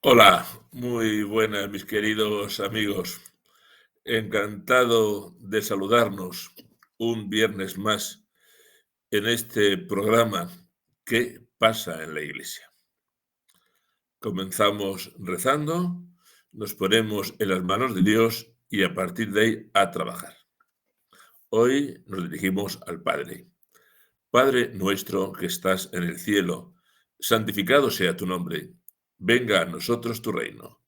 Hola, muy buenas mis queridos amigos. Encantado de saludarnos un viernes más en este programa ¿Qué pasa en la iglesia? Comenzamos rezando, nos ponemos en las manos de Dios y a partir de ahí a trabajar. Hoy nos dirigimos al Padre. Padre nuestro que estás en el cielo, santificado sea tu nombre. Venga a nosotros tu reino.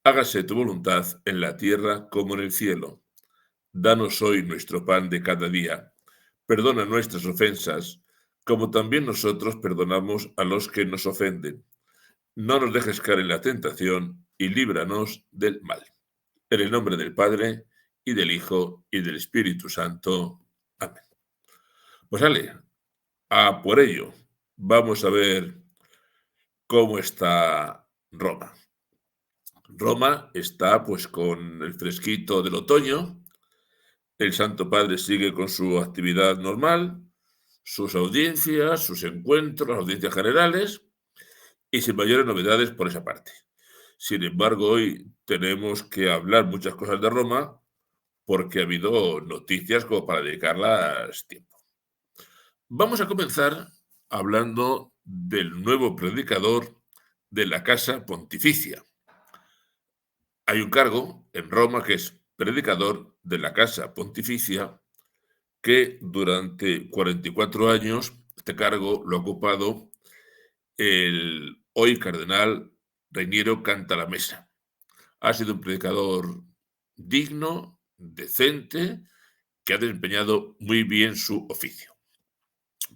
Hágase tu voluntad en la tierra como en el cielo. Danos hoy nuestro pan de cada día. Perdona nuestras ofensas, como también nosotros perdonamos a los que nos ofenden. No nos dejes caer en la tentación y líbranos del mal. En el nombre del Padre, y del Hijo, y del Espíritu Santo. Amén. Pues Ale, a por ello. Vamos a ver cómo está Roma. Roma está pues con el fresquito del otoño. El Santo Padre sigue con su actividad normal, sus audiencias, sus encuentros, las audiencias generales y sin mayores novedades por esa parte. Sin embargo, hoy tenemos que hablar muchas cosas de Roma porque ha habido noticias como para dedicarlas tiempo. Vamos a comenzar hablando del nuevo predicador de la Casa Pontificia. Hay un cargo en Roma que es predicador de la Casa Pontificia que durante 44 años este cargo lo ha ocupado el hoy cardenal Reiniero Cantalamessa. Ha sido un predicador digno, decente, que ha desempeñado muy bien su oficio.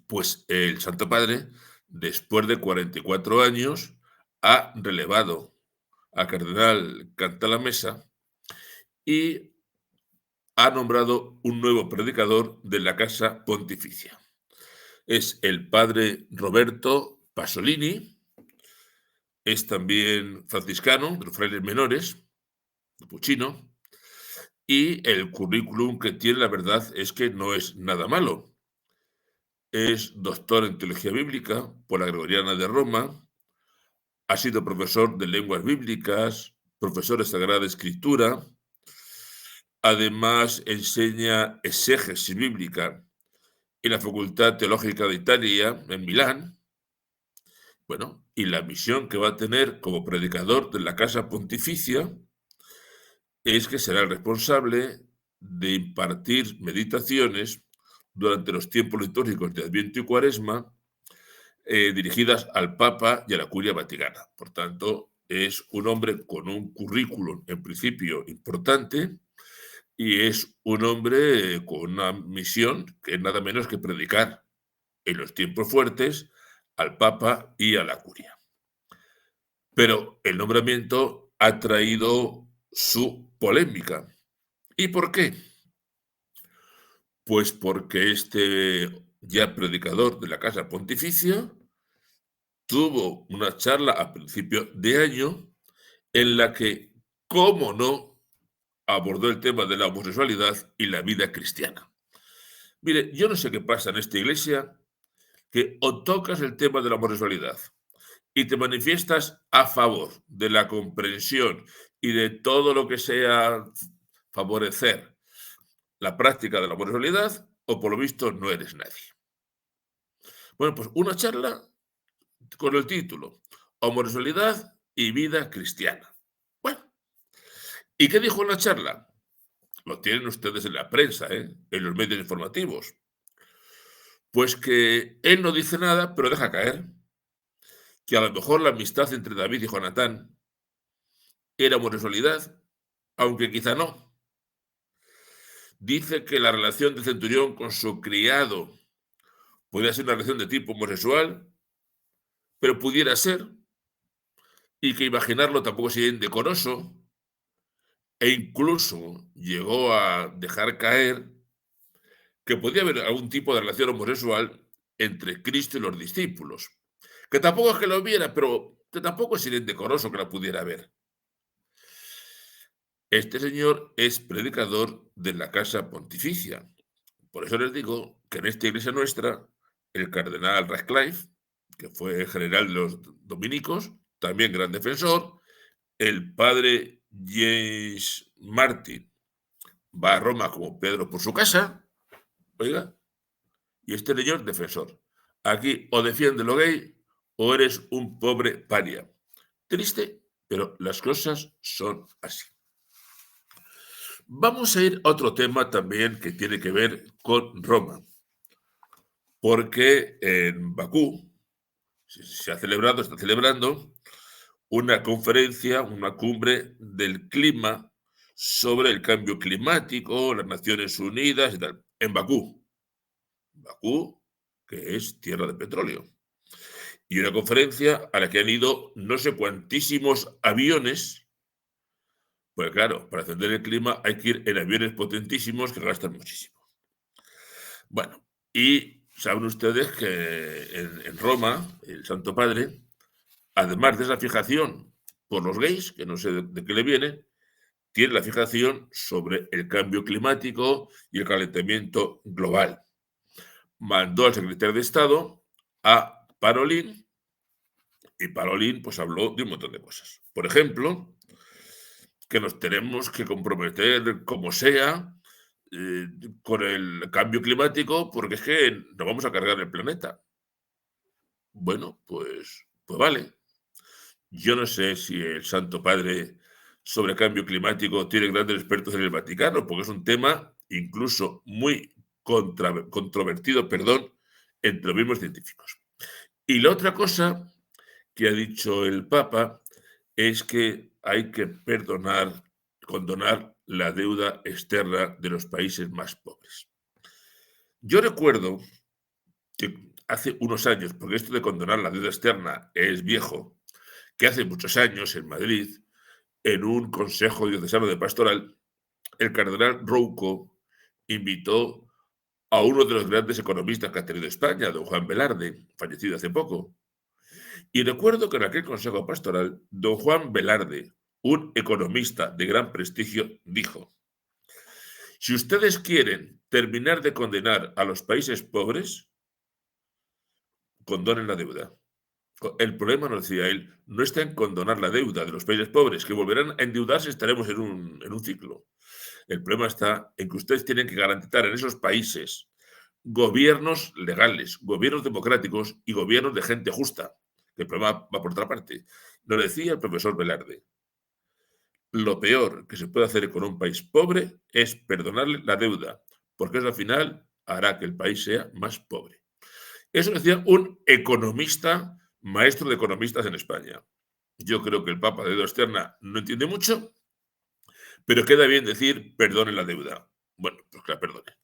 Pues el Santo Padre, después de 44 años, ha relevado a cardenal Cantalamessa y ha nombrado un nuevo predicador de la Casa Pontificia. Es el padre Roberto Pasolini, es también franciscano de los frailes menores, capuchino, y el currículum que tiene, la verdad, es que no es nada malo. Es doctor en teología bíblica por la Gregoriana de Roma, ha sido profesor de lenguas bíblicas, profesor de Sagrada Escritura, además enseña exégesis bíblica en la Facultad Teológica de Italia, en Milán. Bueno, y la misión que va a tener como predicador de la Casa Pontificia es que será el responsable de impartir meditaciones durante los tiempos litúrgicos de Adviento y Cuaresma, dirigidas al Papa y a la Curia Vaticana. Por tanto, es un hombre con un currículum, en principio, importante, y es un hombre con una misión que es nada menos que predicar en los tiempos fuertes al Papa y a la Curia. Pero el nombramiento ha traído su polémica. ¿Y por qué? Pues porque este ya predicador de la Casa Pontificia tuvo una charla a principio de año en la que, cómo no, abordó el tema de la homosexualidad y la vida cristiana. Mire, yo no sé qué pasa en esta iglesia, que o tocas el tema de la homosexualidad y te manifiestas a favor de la comprensión y de todo lo que sea favorecer la práctica de la homosexualidad, o por lo visto no eres nadie. Bueno, pues una charla con el título Homosexualidad y vida cristiana. Bueno, ¿y qué dijo en la charla? Lo tienen ustedes en la prensa, en los medios informativos. Pues que él no dice nada, pero deja caer que a lo mejor la amistad entre David y Jonatán era homosexualidad, aunque quizá no. Dice que la relación del centurión con su criado podría ser una relación de tipo homosexual, pero pudiera ser, y que imaginarlo tampoco sería indecoroso, e incluso llegó a dejar caer que podía haber algún tipo de relación homosexual entre Cristo y los discípulos. Que tampoco es que lo hubiera, pero que tampoco sería indecoroso que la pudiera haber. Este señor es predicador de la Casa Pontificia. Por eso les digo que en esta iglesia nuestra, el cardenal Radcliffe, que fue general de los dominicos, también gran defensor, el padre James Martin va a Roma como Pedro por su casa, oiga, y este señor defensor. Aquí o defiende lo gay o eres un pobre paria. Triste, pero las cosas son así. Vamos a ir a otro tema también que tiene que ver con Roma, porque en Bakú se ha celebrado, está celebrando una conferencia, una cumbre del clima sobre el cambio climático, las Naciones Unidas y tal, en Bakú. Bakú, que es tierra de petróleo. Y una conferencia a la que han ido no sé cuantísimos aviones, pues claro, para atender el clima hay que ir en aviones potentísimos que gastan muchísimo. Bueno, y saben ustedes que en Roma, el Santo Padre, además de esa fijación por los gays, que no sé de qué le viene, tiene la fijación sobre el cambio climático y el calentamiento global. Mandó al secretario de Estado, a Parolin, y Parolin pues habló de un montón de cosas. Por ejemplo, que nos tenemos que comprometer como sea eh, con el cambio climático porque es que nos vamos a cargar el planeta. Bueno, pues vale. Yo no sé si el Santo Padre sobre cambio climático tiene grandes expertos en el Vaticano, porque es un tema incluso muy controvertido, perdón, entre los mismos científicos. Y la otra cosa que ha dicho el Papa es que hay que condonar la deuda externa de los países más pobres. Yo recuerdo que hace unos años, porque esto de condonar la deuda externa es viejo, que hace muchos años en Madrid, en un consejo diocesano de pastoral, el cardenal Rouco invitó a uno de los grandes economistas que ha tenido España, don Juan Velarde, fallecido hace poco. Y recuerdo que en aquel consejo pastoral, don Juan Velarde, un economista de gran prestigio, dijo: si ustedes quieren terminar de condenar a los países pobres, condonen la deuda. El problema, nos decía él, no está en condonar la deuda de los países pobres, que volverán a endeudarse y estaremos en un ciclo. El problema está en que ustedes tienen que garantizar en esos países gobiernos legales, gobiernos democráticos y gobiernos de gente justa. El problema va por otra parte. Nos decía el profesor Velarde, lo peor que se puede hacer con un país pobre es perdonarle la deuda, porque eso al final hará que el país sea más pobre. Eso decía un economista, maestro de economistas en España. Yo creo que el Papa de deuda externa no entiende mucho, pero queda bien decir perdone la deuda. Bueno, pues que la perdone.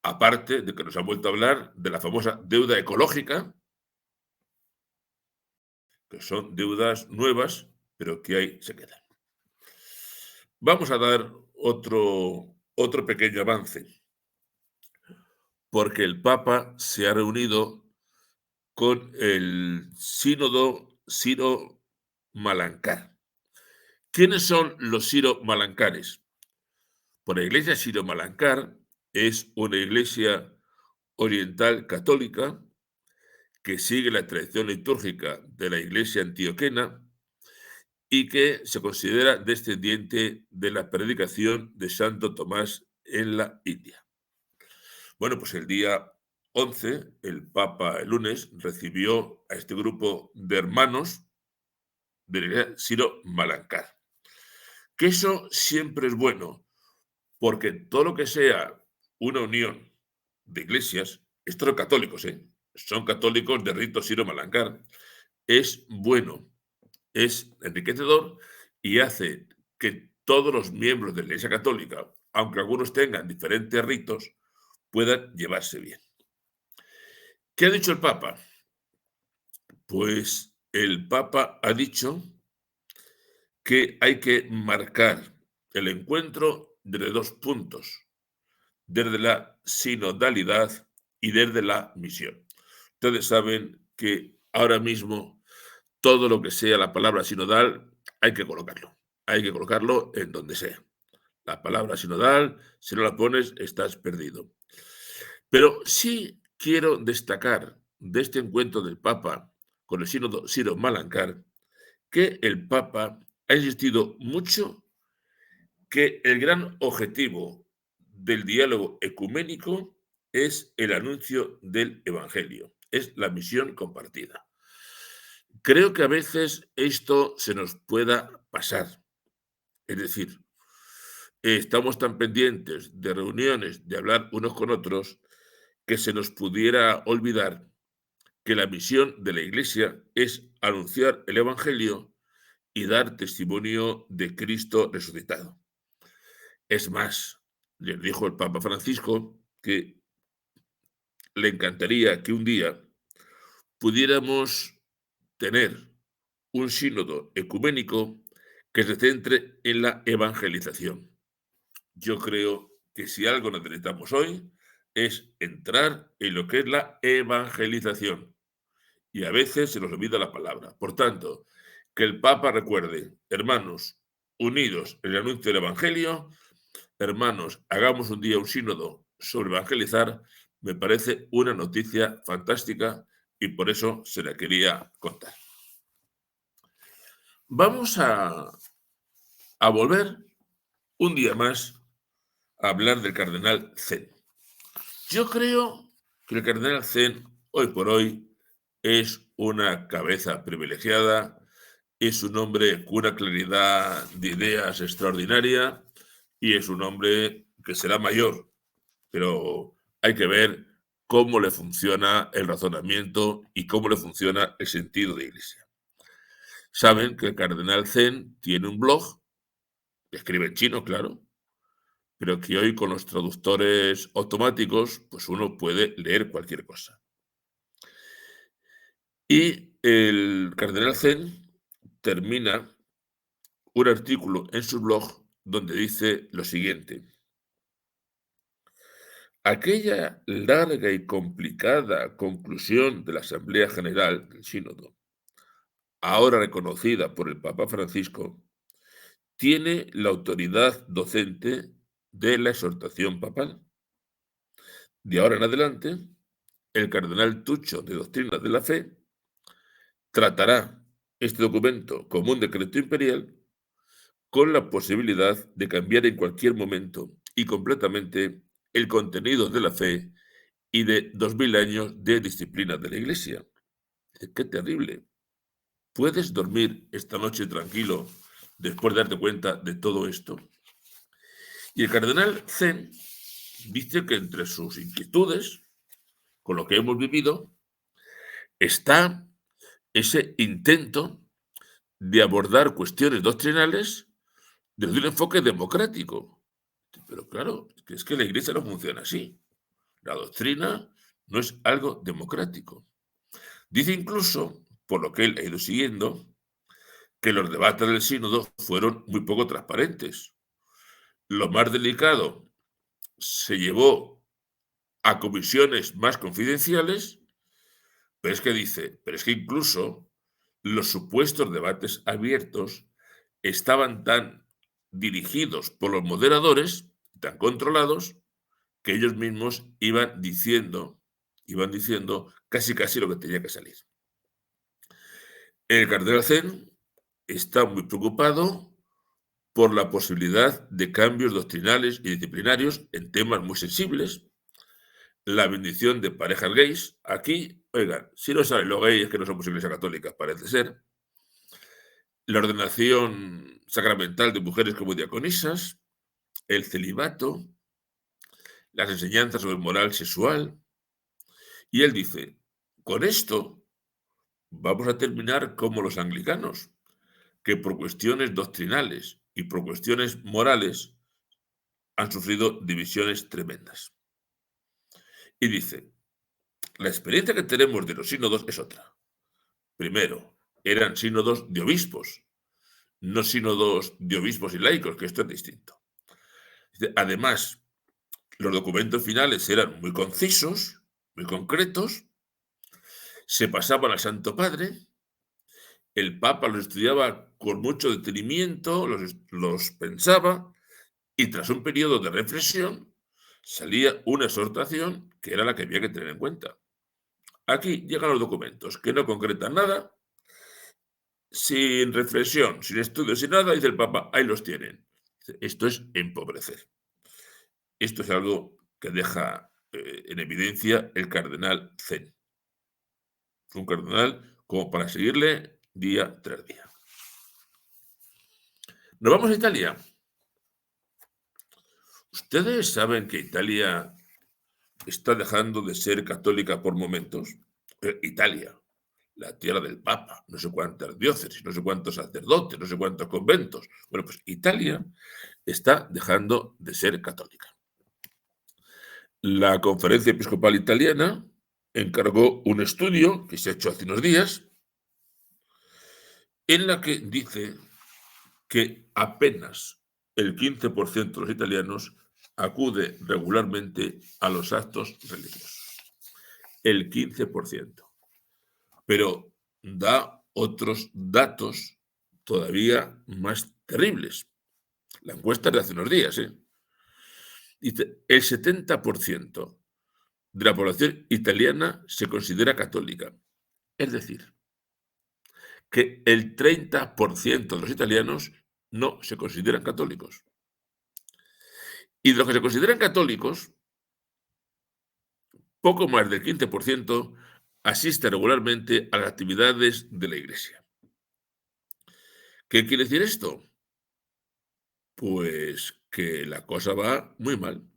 Aparte de que nos han vuelto a hablar de la famosa deuda ecológica, que son deudas nuevas, pero que ahí se quedan. Vamos a dar otro pequeño avance, porque el Papa se ha reunido con el sínodo Siro Malancár. ¿Quiénes son los Siro Malancares? Pues la iglesia Siro Malancár es una iglesia oriental católica que sigue la tradición litúrgica de la iglesia antioquena y que se considera descendiente de la predicación de Santo Tomás en la India. Bueno, pues el día 11, el Papa el lunes recibió a este grupo de hermanos de la iglesia Siro Malancár. Que eso siempre es bueno, porque todo lo que sea una unión de iglesias, estos son católicos, son católicos de rito Siro Malancár, es bueno, es enriquecedor y hace que todos los miembros de la Iglesia Católica, aunque algunos tengan diferentes ritos, puedan llevarse bien. ¿Qué ha dicho el Papa? Pues el Papa ha dicho que hay que marcar el encuentro desde dos puntos, desde la sinodalidad y desde la misión. Ustedes saben que ahora mismo todo lo que sea la palabra sinodal hay que colocarlo en donde sea. La palabra sinodal, si no la pones, estás perdido. Pero sí quiero destacar de este encuentro del Papa con el sínodo Siro Malancár que el Papa ha insistido mucho que el gran objetivo del diálogo ecuménico es el anuncio del Evangelio, es la misión compartida. Creo que a veces esto se nos pueda pasar, es decir, estamos tan pendientes de reuniones, de hablar unos con otros, que se nos pudiera olvidar que la misión de la Iglesia es anunciar el Evangelio y dar testimonio de Cristo resucitado. Es más, les dijo el Papa Francisco que le encantaría que un día pudiéramos tener un sínodo ecuménico que se centre en la evangelización. Yo creo que si algo necesitamos hoy es entrar en lo que es la evangelización. Y a veces se nos olvida la palabra. Por tanto, que el Papa recuerde, hermanos, unidos en el anuncio del Evangelio, hermanos, hagamos un día un sínodo sobre evangelizar, me parece una noticia fantástica y por eso se la quería contar. Vamos a volver un día más a hablar del cardenal Zen. Yo creo que el cardenal Zen, hoy por hoy, es una cabeza privilegiada, es un hombre con una claridad de ideas extraordinaria y es un hombre que será mayor, pero hay que ver cómo le funciona el razonamiento y cómo le funciona el sentido de iglesia. Saben que el cardenal Zen tiene un blog, que escribe en chino, claro, pero que hoy con los traductores automáticos, pues uno puede leer cualquier cosa. Y el cardenal Zen termina un artículo en su blog donde dice lo siguiente: aquella larga y complicada conclusión de la Asamblea General del Sínodo, ahora reconocida por el Papa Francisco, tiene la autoridad docente de la exhortación papal. De ahora en adelante, el cardenal Tucho de Doctrina de la Fe tratará este documento como un decreto imperial con la posibilidad de cambiar en cualquier momento y completamente el contenido de la fe y de 2000 años de disciplina de la Iglesia. ¡Qué terrible! ¿Puedes dormir esta noche tranquilo después de darte cuenta de todo esto? Y el cardenal Zen dice que entre sus inquietudes, con lo que hemos vivido, está ese intento de abordar cuestiones doctrinales desde un enfoque democrático. Pero claro, es que la Iglesia no funciona así. La doctrina no es algo democrático. Dice incluso, por lo que él ha ido siguiendo, que los debates del sínodo fueron muy poco transparentes. Lo más delicado se llevó a comisiones más confidenciales, pero es que incluso los supuestos debates abiertos estaban tan dirigidos por los moderadores, tan controlados, que ellos mismos iban diciendo casi casi lo que tenía que salir. El cardenal Zen está muy preocupado por la posibilidad de cambios doctrinales y disciplinarios en temas muy sensibles. La bendición de parejas gays. Aquí, oigan, si no saben lo gay es que no somos iglesia católica, parece ser. La ordenación sacramental de mujeres como diaconisas, el celibato, las enseñanzas sobre moral sexual. Y él dice, con esto vamos a terminar como los anglicanos, que por cuestiones doctrinales y por cuestiones morales han sufrido divisiones tremendas. Y dice, la experiencia que tenemos de los sínodos es otra. Primero, eran sínodos de obispos, no sínodos de obispos y laicos, que esto es distinto. Dice, además, los documentos finales eran muy concisos, muy concretos, se pasaban al Santo Padre, el Papa los estudiaba con mucho detenimiento, los pensaba, y tras un periodo de reflexión salía una exhortación que era la que había que tener en cuenta. Aquí llegan los documentos que no concretan nada sin reflexión, sin estudio, sin nada, dice el Papa, ahí los tienen. Esto es empobrecer. Esto es algo que deja en evidencia el cardenal Zen. Fue un cardenal como para seguirle día tras día. Nos vamos a Italia. ¿Ustedes saben que Italia está dejando de ser católica por momentos? Italia, la tierra del Papa, no sé cuántas diócesis, no sé cuántos sacerdotes, no sé cuántos conventos. Bueno, pues Italia está dejando de ser católica. La Conferencia Episcopal Italiana encargó un estudio que se ha hecho hace unos días en la que dice que apenas el 15% de los italianos acude regularmente a los actos religiosos. El 15%. Pero da otros datos todavía más terribles. La encuesta de hace unos días, dice, el 70% de la población italiana se considera católica. Es decir, que el 30% de los italianos no se consideran católicos. Y de los que se consideran católicos, poco más del 15% asiste regularmente a las actividades de la iglesia. ¿Qué quiere decir esto? Pues que la cosa va muy mal.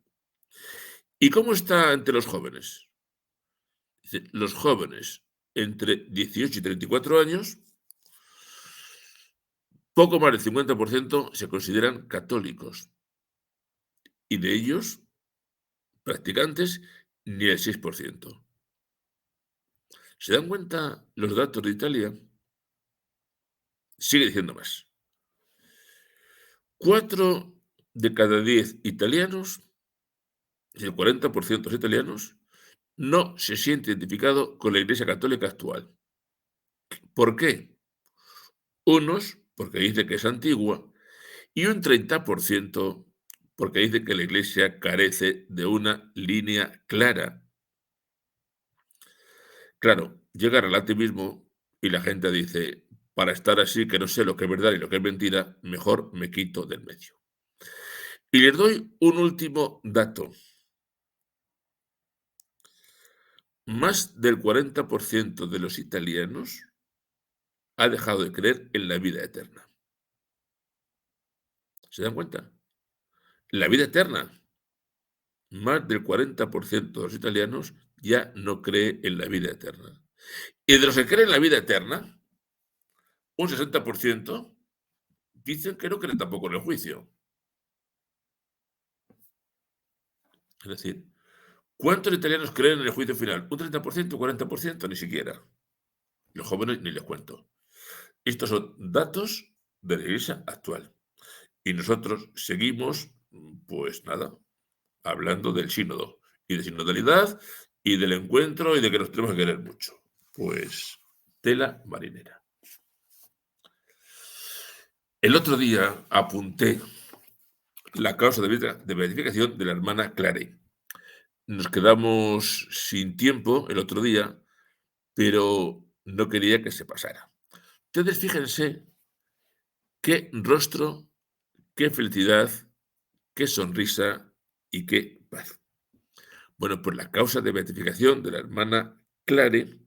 ¿Y cómo está entre los jóvenes? Dice, los jóvenes entre 18 y 34 años, poco más del 50% se consideran católicos. Y de ellos, practicantes, ni el 6%. ¿Se dan cuenta los datos de Italia? Sigue diciendo más. 4 de cada 10 italianos, el 40% de los italianos, no se siente identificado con la Iglesia Católica actual. ¿Por qué? Unos porque dice que es antigua y un 30% porque dice que la Iglesia carece de una línea clara. Claro, llega el relativismo y la gente dice, para estar así que no sé lo que es verdad y lo que es mentira, mejor me quito del medio. Y les doy un último dato. Más del 40% de los italianos ha dejado de creer en la vida eterna. ¿Se dan cuenta? La vida eterna. Más del 40% de los italianos ya no cree en la vida eterna. Y de los que creen en la vida eterna, un 60% dicen que no creen tampoco en el juicio. Es decir, ¿cuántos italianos creen en el juicio final? ¿Un 30%, 40%? Ni siquiera. Los jóvenes ni les cuento. Estos son datos de la Iglesia actual. Y nosotros seguimos, pues nada, hablando del sínodo y de sinodalidad y del encuentro y de que nos tenemos que querer mucho. Pues tela marinera. El otro día apunté la causa de beatificación de la hermana Clare. Nos quedamos sin tiempo el otro día, pero no quería que se pasara. Ustedes fíjense qué rostro, qué felicidad, qué sonrisa y qué paz. Bueno, pues la causa de beatificación de la hermana Clare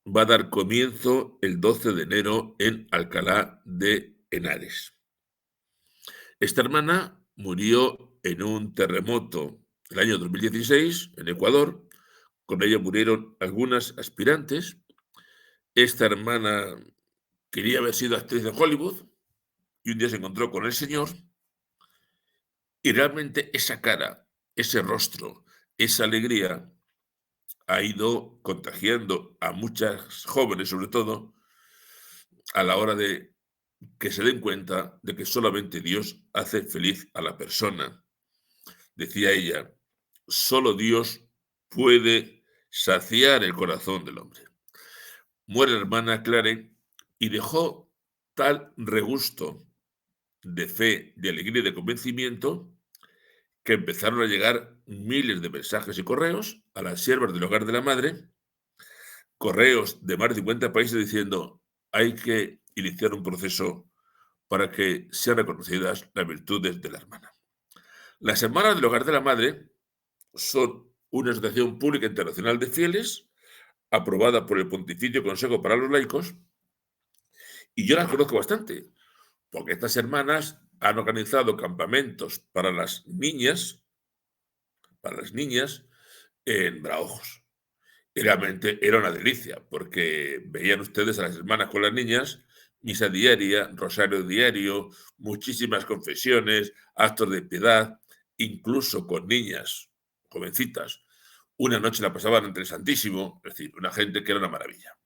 va a dar comienzo el 12 de enero en Alcalá de Henares. Esta hermana murió en un terremoto el año 2016 en Ecuador. Con ella murieron algunas aspirantes. Esta hermana quería haber sido actriz de Hollywood y un día se encontró con el Señor y realmente esa cara, ese rostro, esa alegría ha ido contagiando a muchas jóvenes, sobre todo, a la hora de que se den cuenta de que solamente Dios hace feliz a la persona. Decía ella, solo Dios puede saciar el corazón del hombre. Muere la hermana Clare y dejó tal regusto de fe, de alegría y de convencimiento que empezaron a llegar miles de mensajes y correos a las siervas del hogar de la madre, correos de más de 50 países diciendo, hay que iniciar un proceso para que sean reconocidas las virtudes de la hermana. Las Hermanas del Hogar de la Madre son una asociación pública internacional de fieles aprobada por el Pontificio Consejo para los Laicos, y yo las conozco bastante, porque estas hermanas han organizado campamentos para las niñas en Braojos. Y realmente era una delicia, porque veían ustedes a las hermanas con las niñas, misa diaria, rosario diario, muchísimas confesiones, actos de piedad, incluso con niñas jovencitas. Una noche la pasaban entre el Santísimo, es decir, una gente que era una maravilla.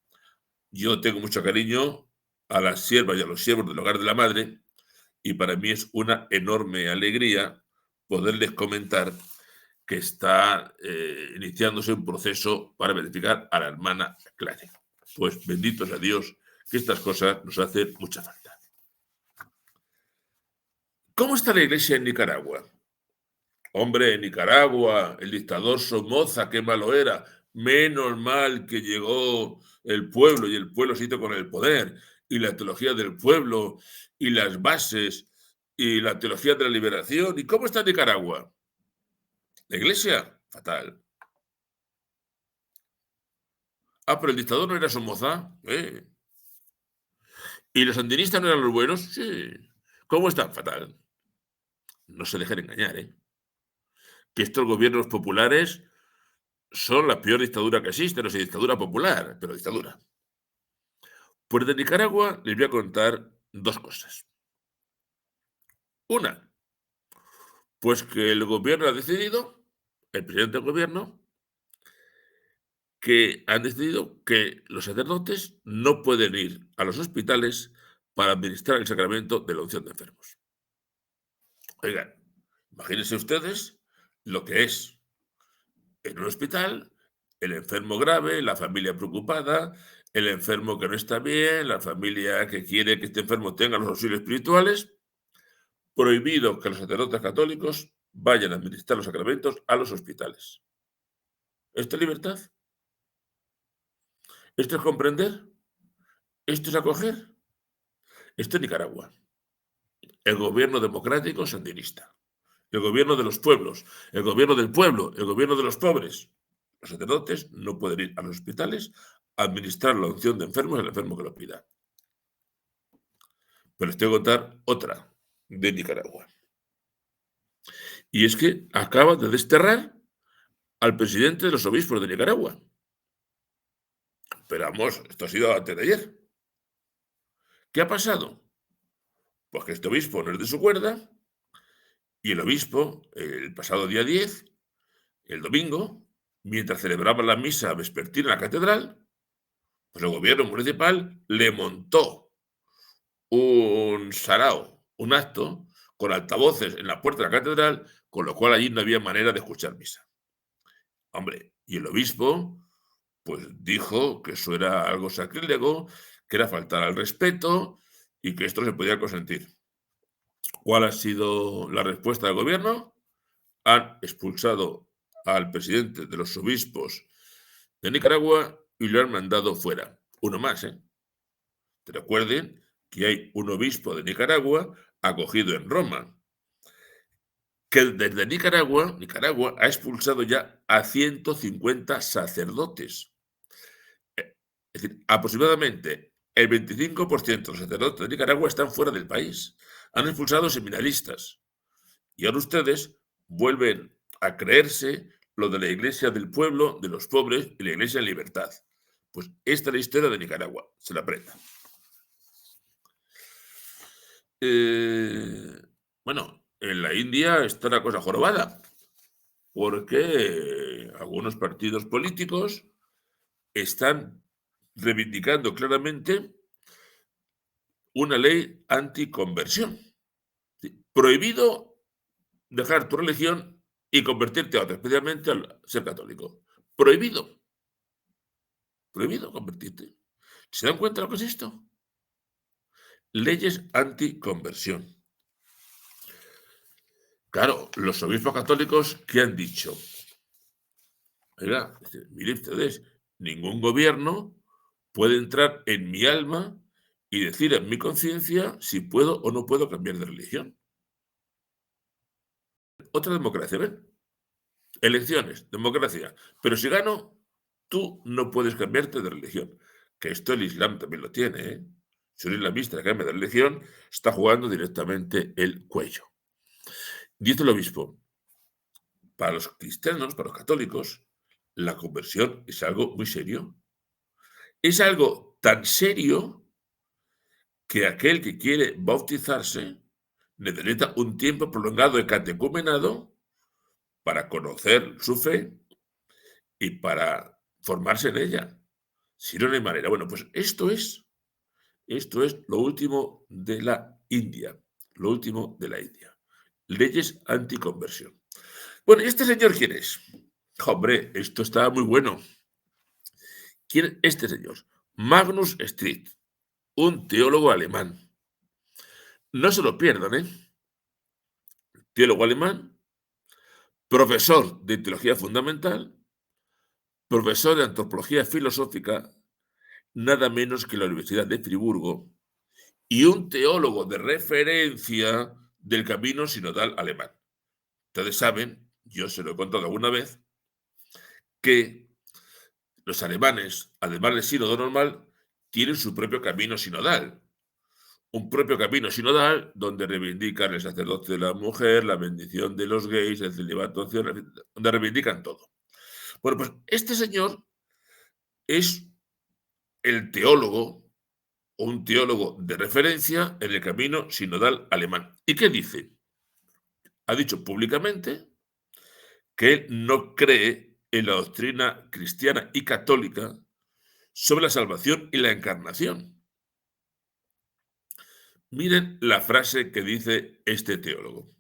Yo tengo mucho cariño a las siervas y a los siervos del Hogar de la Madre, y para mí es una enorme alegría poderles comentar que está iniciándose un proceso para verificar a la hermana Clare. Pues bendito sea Dios, que estas cosas nos hacen mucha falta. ¿Cómo está la iglesia en Nicaragua? Hombre, en Nicaragua, el dictador Somoza, qué malo era. Menos mal que llegó el pueblo y el pueblo se hizo con el poder. Y la teología del pueblo y las bases y la teología de la liberación. ¿Y cómo está Nicaragua? La iglesia, fatal. Ah, pero el dictador no era Somoza. ¿Y los sandinistas no eran los buenos? Sí. ¿Cómo están? Fatal. No se dejen engañar, ¿eh? Que estos gobiernos populares son la peor dictadura que existe, no sé, dictadura popular, pero dictadura. Pues de Nicaragua les voy a contar dos cosas. Una, pues que el gobierno ha decidido, el presidente del gobierno, que han decidido que los sacerdotes no pueden ir a los hospitales para administrar el sacramento de la unción de enfermos. Oigan, imagínense ustedes lo que es en un hospital, el enfermo grave, la familia preocupada, el enfermo que no está bien, la familia que quiere que este enfermo tenga los auxilios espirituales. Prohibido que los sacerdotes católicos vayan a administrar los sacramentos a los hospitales. ¿Esto es libertad? ¿Esto es comprender? ¿Esto es acoger? Esto es Nicaragua. El gobierno democrático sandinista. El gobierno de los pueblos. El gobierno del pueblo. El gobierno de los pobres. Los sacerdotes no pueden ir a los hospitales a administrar la unción de enfermos al enfermo que lo pida. Pero les tengo que contar otra de Nicaragua. Y es que acaba de desterrar al presidente de los obispos de Nicaragua. Pero vamos, esto ha sido antes de ayer. ¿Qué ha pasado? Pues que este obispo no es de su cuerda, y el obispo, el pasado día 10, el domingo, mientras celebraba la misa vespertina en la catedral, pues el gobierno municipal le montó un sarao, un acto, con altavoces en la puerta de la catedral, con lo cual allí no había manera de escuchar misa. Hombre, y el obispo, pues dijo que eso era algo sacrílego, que era faltar al respeto y que esto no se podía consentir. ¿Cuál ha sido la respuesta del gobierno? Han expulsado al presidente de los obispos de Nicaragua y lo han mandado fuera. Uno más, ¿eh? Te recuerden que hay un obispo de Nicaragua acogido en Roma, que desde Nicaragua ha expulsado ya a 150 sacerdotes. Es decir, aproximadamente el 25% de los sacerdotes de Nicaragua están fuera del país. Han expulsado seminaristas. Y ahora ustedes vuelven a creerse lo de la iglesia del pueblo, de los pobres y la iglesia en libertad. Pues esta es la historia de Nicaragua. Se la aprenda. Bueno, en la India está la cosa jorobada, porque algunos partidos políticos están reivindicando claramente una ley anticonversión. Prohibido dejar tu religión y convertirte a otra, especialmente al ser católico. Prohibido. Prohibido convertirte. ¿Se dan cuenta de lo que es esto? Leyes anticonversión. Claro, los obispos católicos, ¿qué han dicho? Oiga, miren ustedes, ningún gobierno puede entrar en mi alma y decir en mi conciencia si puedo o no puedo cambiar de religión. Otra democracia, ¿ven? Elecciones, democracia. Pero si gano, tú no puedes cambiarte de religión. Que esto el Islam también lo tiene, ¿eh? Si un islamista cambia de religión, está jugando directamente el cuello. Dice el obispo, para los cristianos, para los católicos, la conversión es algo muy serio. Es algo tan serio que aquel que quiere bautizarse necesita un tiempo prolongado de catecumenado para conocer su fe y para formarse en ella. Si no, no hay manera. Bueno, pues esto es lo último de la India. Lo último de la India. Leyes anticonversión. Bueno, ¿y este señor quién es? Hombre, esto está muy bueno. ¿Quién es este señor? Magnus Street, un teólogo alemán. No se lo pierdan, ¿eh? Teólogo alemán, profesor de teología fundamental, profesor de antropología filosófica, nada menos que la Universidad de Friburgo, y un teólogo de referencia del camino sinodal alemán. Ustedes saben, yo se lo he contado alguna vez, que los alemanes, además del sínodo normal, tienen su propio camino sinodal. Un propio camino sinodal donde reivindican el sacerdocio de la mujer, la bendición de los gays, el celibato, donde reivindican todo. Bueno, pues este señor es el teólogo o un teólogo de referencia en el camino sinodal alemán. ¿Y qué dice? Ha dicho públicamente que él no cree en la doctrina cristiana y católica sobre la salvación y la encarnación. Miren la frase que dice este teólogo.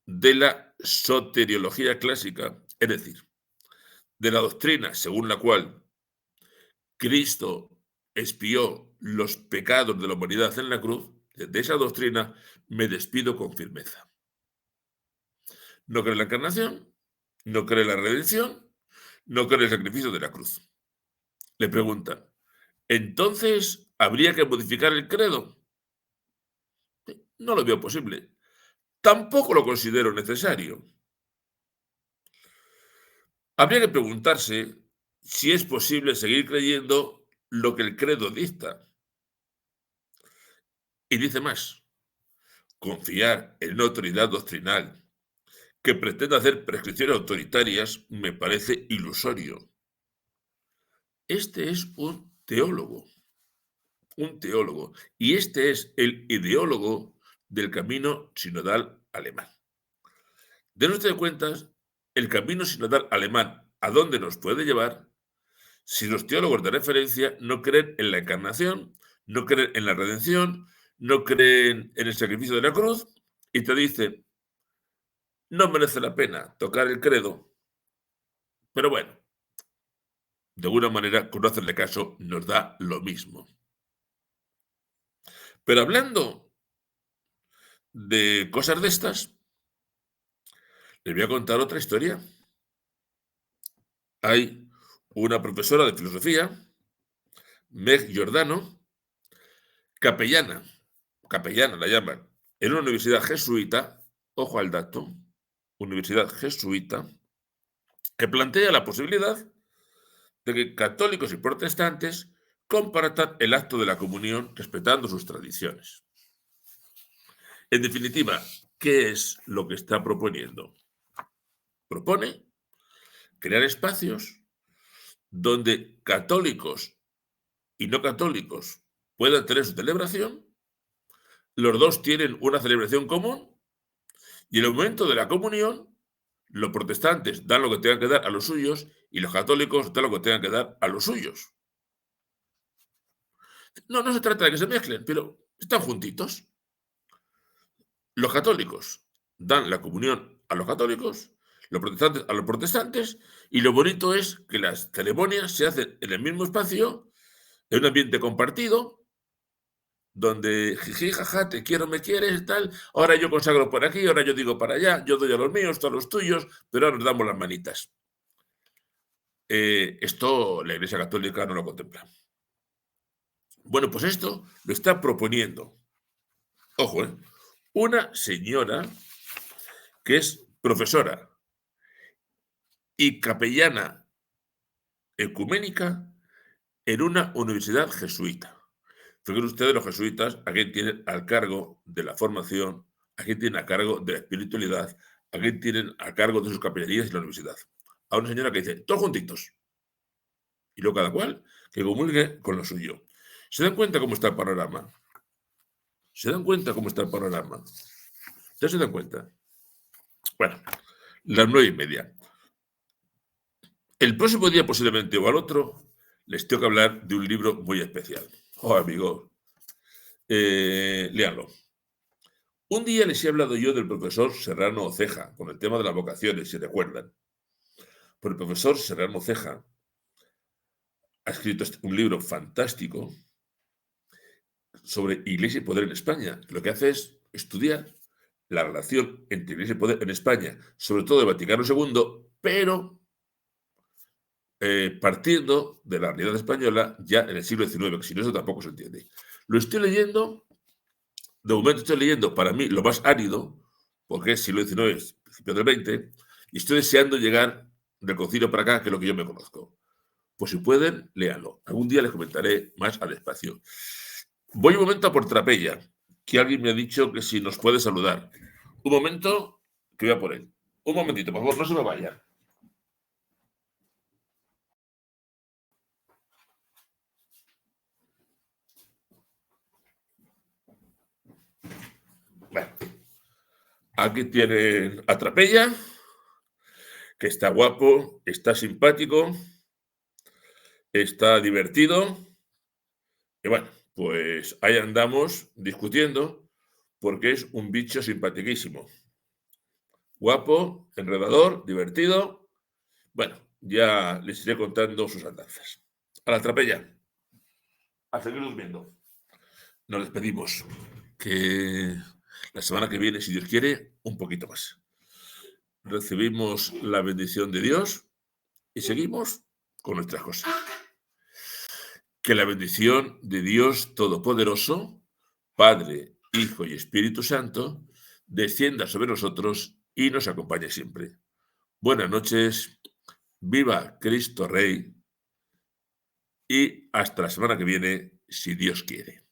De la soteriología clásica, es decir, de la doctrina según la cual Cristo expió los pecados de la humanidad en la cruz, de esa doctrina me despido con firmeza. No cree en la encarnación, no cree en la redención, no cree en el sacrificio de la cruz. Le preguntan, ¿entonces habría que modificar el credo? No lo veo posible. Tampoco lo considero necesario. Habría que preguntarse si es posible seguir creyendo lo que el credo dicta. Y dice más, confiar en una autoridad doctrinal que pretenda hacer prescripciones autoritarias me parece ilusorio. Este es un teólogo, y este es el ideólogo del camino sinodal alemán. De nuestras cuentas, el camino sinodal alemán, ¿a dónde nos puede llevar? Si los teólogos de referencia no creen en la encarnación, no creen en la redención, no creen en el sacrificio de la cruz, y te dicen, no merece la pena tocar el credo, pero bueno, de alguna manera, con no hacerle caso, nos da lo mismo. Pero hablando de cosas de estas, les voy a contar otra historia. Hay una profesora de filosofía, Meg Giordano, capellana la llaman, en una universidad jesuita, ojo al dato, universidad jesuita, que plantea la posibilidad de que católicos y protestantes compartan el acto de la comunión respetando sus tradiciones. En definitiva, ¿qué es lo que está proponiendo? Propone crear espacios donde católicos y no católicos puedan tener su celebración, los dos tienen una celebración común y en el momento de la comunión los protestantes dan lo que tengan que dar a los suyos y los católicos dan lo que tengan que dar a los suyos. No, no se trata de que se mezclen, pero están juntitos. Los católicos dan la comunión a los católicos, los protestantes a los protestantes, y lo bonito es que las ceremonias se hacen en el mismo espacio, en un ambiente compartido, donde jiji, jaja, te quiero, me quieres, tal, ahora yo consagro por aquí, ahora yo digo para allá, yo doy a los míos, tú a los tuyos, pero ahora nos damos las manitas. Esto la Iglesia Católica no lo contempla. Bueno, pues esto lo está proponiendo, ojo, una señora que es profesora y capellana ecuménica en una universidad jesuita. Fíjense ustedes, los jesuitas, a quién tienen al cargo de la formación, a quién tienen a cargo de la espiritualidad, a quién tienen a cargo de sus capellanías en la universidad. A una señora que dice, todos juntitos, y luego cada cual que comulgue con lo suyo. ¿Se dan cuenta cómo está el panorama? ¿Se dan cuenta cómo está el panorama? ¿Ya se dan cuenta? Bueno, las 9:30. El próximo día, posiblemente, o al otro, les tengo que hablar de un libro muy especial. Oh, amigo, léanlo. Un día les he hablado yo del profesor Serrano Oceja, con el tema de las vocaciones, si recuerdan. Pues el profesor Serrano Oceja ha escrito un libro fantástico sobre Iglesia y poder en España. Lo que hace es estudiar la relación entre Iglesia y poder en España, sobre todo el Vaticano II, pero partiendo de la realidad española ya en el siglo XIX, que si no eso tampoco se entiende. Lo estoy leyendo, de momento estoy leyendo para mí lo más árido, porque es siglo XIX, principio del XX, y estoy deseando llegar del concilio para acá, que es lo que yo me conozco. Pues si pueden, léanlo. Algún día les comentaré más al espacio. Voy un momento a por Trapella, que alguien me ha dicho que si nos puede saludar. Un momento, que voy a por él. Un momentito, por favor, no se me vayan. Bueno, aquí tienen a Trapella, que está guapo, está simpático, está divertido. Y bueno, pues ahí andamos discutiendo porque es un bicho simpatiquísimo. Guapo, enredador, divertido. Bueno, ya les iré contando sus andanzas. A la Trapella. A seguir durmiendo. Nos despedimos. Que la semana que viene, si Dios quiere, un poquito más. Recibimos la bendición de Dios y seguimos con nuestras cosas. Que la bendición de Dios Todopoderoso, Padre, Hijo y Espíritu Santo, descienda sobre nosotros y nos acompañe siempre. Buenas noches, viva Cristo Rey y hasta la semana que viene, si Dios quiere.